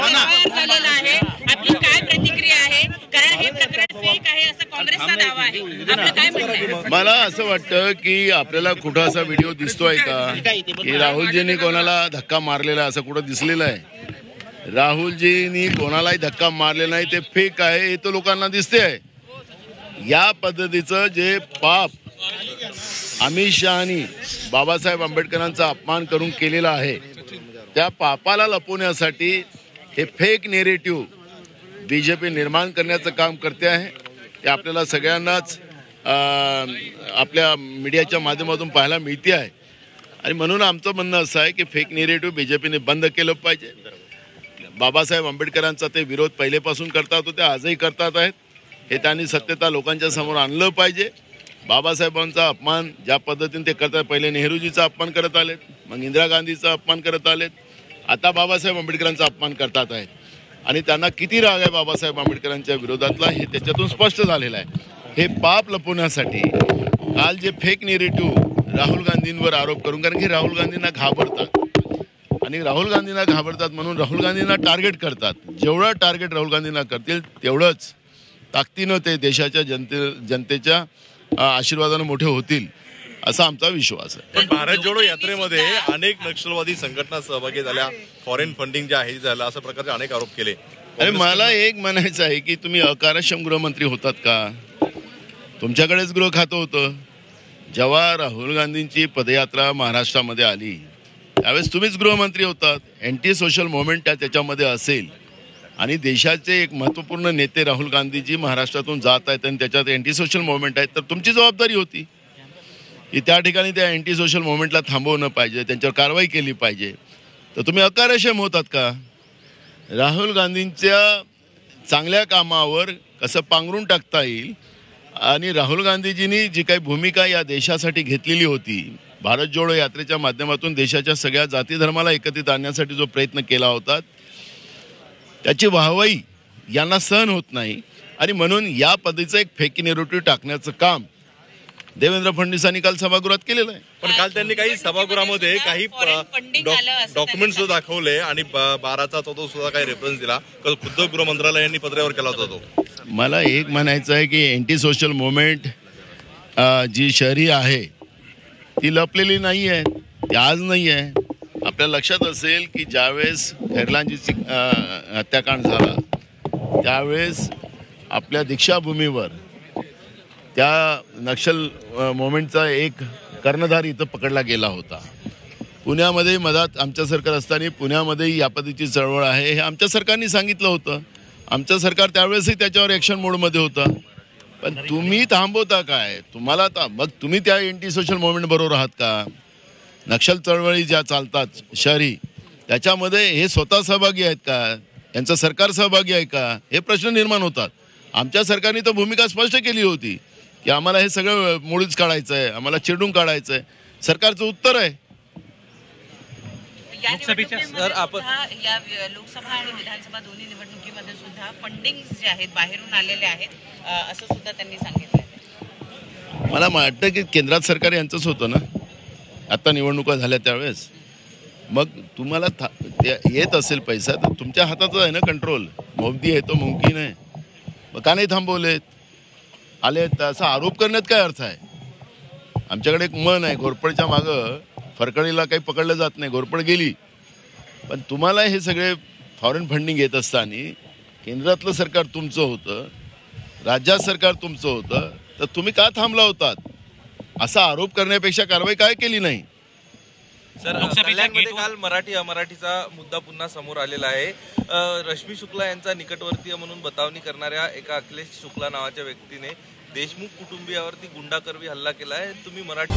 झालेला आहे, आपली काय प्रतिक्रिया आहे? कारण हे प्रकरण फेक आहे असं काँग्रेसचा दावा आहे, आपलं काय म्हणणं आहे? मला असं वाटतं की आपल्याला कुठं असा व्हिडिओ दिसतोय का की राहुलजींनी कोणाला धक्का मारलेला असं कुठं दिसलेलं आहे? राहुलजींनी कोणालाही धक्का मारलेला नाही, ते फेक आहे हे तर लोकांना दिसते आहे. या पद्धतीचं जे पाप अमित शहानी बाबासाहेब आंबेडकरांचा अपमान करून केलेला आहे, त्या पापाला लपवण्यासाठी हे फेक नेरेटिव्ह बीजेपी निर्माण करण्याचं काम करते आहे. ते आपल्याला सगळ्यांनाच आपल्या मीडियाच्या माध्यमातून पाहायला मिळते आहे. आणि म्हणून आमचं म्हणणं असं आहे की फेक नेरेटिव्ह बीजेपीने बंद केलं पाहिजे. बाबासाहेब आंबेडकरांचा ते विरोध पहिलेपासून करतात होते, आजही करतात आहेत. हे त्यांनी सत्यता लोकांच्या समोर आणलं पाहिजे. बाबासाहेबांचा अपमान ज्या पद्धतीने ते करतात, पहिले नेहरूजीचा अपमान करत आलेत, मग इंदिरा गांधीचा अपमान करत आलेत, आता बाबासाहेब आंबेडकरांचा अपमान करतात आहेत. आणि त्यांना किती राग आहे बाबासाहेब आंबेडकरांच्या विरोधातला हे त्याच्यातून स्पष्ट झालेलं आहे. हे पाप लपवण्यासाठी काल जे फेक नेरेटिव्ह राहुल गांधींवर आरोप करून, कारण की राहुल गांधींना घाबरतात आणि राहुल गांधींना घाबरतात म्हणून राहुल गांधींना टार्गेट करतात. जेवढं टार्गेट राहुल गांधींना करतील तेवढंच ताकदीनं ते देशाच्या जनतेच्या आशीर्वादानं मोठे होतील असा आमचा विश्वास आहे. पण भारत जोडो यात्रेमध्ये अनेक नक्षलवादी संघटना सहभागी झाल्या, फॉरेन फंडिंग जे आहे झालं, अशा प्रकारचे अनेक आरोप केले. अरे मला एक म्हणायचं आहे की तुम्ही अकार्यक्षम गृहमंत्री होतात का? तुमच्याकडेच गृह खातं होतं. जेव्हा राहुल गांधींची पदयात्रा महाराष्ट्रामध्ये आली त्यावेळेस तुम्हीच गृहमंत्री होतात. अँटी सोशल मुवमेंट त्याच्यामध्ये असेल आणि देशाचे एक महत्त्वपूर्ण नेते राहुल गांधीजी महाराष्ट्रातून जात आहेत आणि त्याच्यात अँटी सोशल मुवमेंट आहेत, तर तुमची जबाबदारी होती की त्या ठिकाणी त्या अँटी सोशल मुवमेंटला थांबवणं पाहिजे, त्यांच्यावर कारवाई केली पाहिजे. तर तुम्ही अकार्यक्षम होतात का? राहुल गांधींच्या चांगल्या कामावर कसं पांघरून टाकता येईल आणि राहुल गांधीजींनी जी काही भूमिका या देशासाठी घेतलेली होती, भारत जोडो यात्रेच्या माध्यमातून देशाच्या सगळ्या जाती धर्माला एकत्रित आणण्यासाठी जो प्रयत्न केला होता, त्याची वाहवाई यांना सहन होत नाही. आणि म्हणून या पद्धतीचं एक फेक नेरेटिव्ह टाकण्याचं काम देवेंद्र फडणवीसांनी काल सभागृहात केलेलं आहे. पण काल त्यांनी काही सभागृहामध्ये काही डॉक्युमेंट सुद्धा दाखवले आणि 12चा सुद्धा काही रेफरन्स दिला. खुद्द गृह मंत्रालयाने पत्रावर केला होता तो. मला एक म्हणायचं आहे की अँटी सोशल मुवमेंट जी शहरी आहे ती लपलेली नाही आहे, ती आज नाही आहे. आपल्या लक्षात असेल की ज्यावेळेस खैरलांजीची हत्याकांड झाला त्यावेळेस आपल्या दीक्षाभूमीवर त्या नक्षल मुवमेंटचा एक कर्णधार इथं पकडला गेला होता. पुण्यामध्ये मधात आमच्या सरकार असताना पुण्यामध्ये या पद्धतीची चळवळ आहे हे आमच्या सरकारने सांगितलं होतं. आमचं सरकार त्यावेळेसही त्याच्यावर ॲक्शन मोडमध्ये होतं. पण तुम्ही थांबवता काय? तुम्हाला मग तुम्ही त्या अँटी सोशल मुवमेंट बरोबर आहात का? नक्षल चळवळी ज्या चालतात शहरी त्याच्यामध्ये हे स्वतः सहभागी आहेत का? यांचं सरकार सहभागी आहे का? हे प्रश्न निर्माण होतात. आमच्या सरकारने तर भूमिका स्पष्ट केली होती की आम्हाला हे सगळं मोडीच काढायचं आहे, आम्हाला चिरडून काढायचं आहे. सरकारचं उत्तर आहे सर आपण या लोकसभा आणि विधानसभा दोन्ही निवडणुकीमध्ये सुद्धा फंडिंग जे आहेत बाहेरून आलेले आहेत असं सुद्धा त्यांनी सांगितलं. मला वाटतं की केंद्रात सरकार यांचंच होतं ना आता निवडणुका झाल्या त्यावेळेस. मग तुम्हाला येत असेल पैसा तर तुमच्या हातातच आहे ना कंट्रोल. मोदी आहे तो मुमकिन आहे. मग का नाही थांबवलेत? आले तर असा आरोप करण्यात काय अर्थ आहे? आमच्याकडे एक मन आहे, घोरपडच्या मागं फरकणीला काही पकडलं जात नाही, घोरपड गेली. पण तुम्हाला हे सगळे फॉरेन फंडिंग येत असताना केंद्रातलं सरकार तुमचं होतं, राज्यात सरकार तुमचं होतं, तर तुम्ही का थांबला होतात? असा आरोप करण्यापेक्षा कारवाई काय केली नाही? सर कल्याणमध्ये काल मराठी अमराठीचा मुद्दा पुन्हा समोर आलेला आहे. रश्मी शुक्ला यांचा निकटवर्तीय म्हणून बतावणी करणाऱ्या एका अखिलेश शुक्ला नावाच्या व्यक्तीने देशमुख कुटुंबियावरती गुंडाकरवी हल्ला केला आहे. तुम्ही मराठी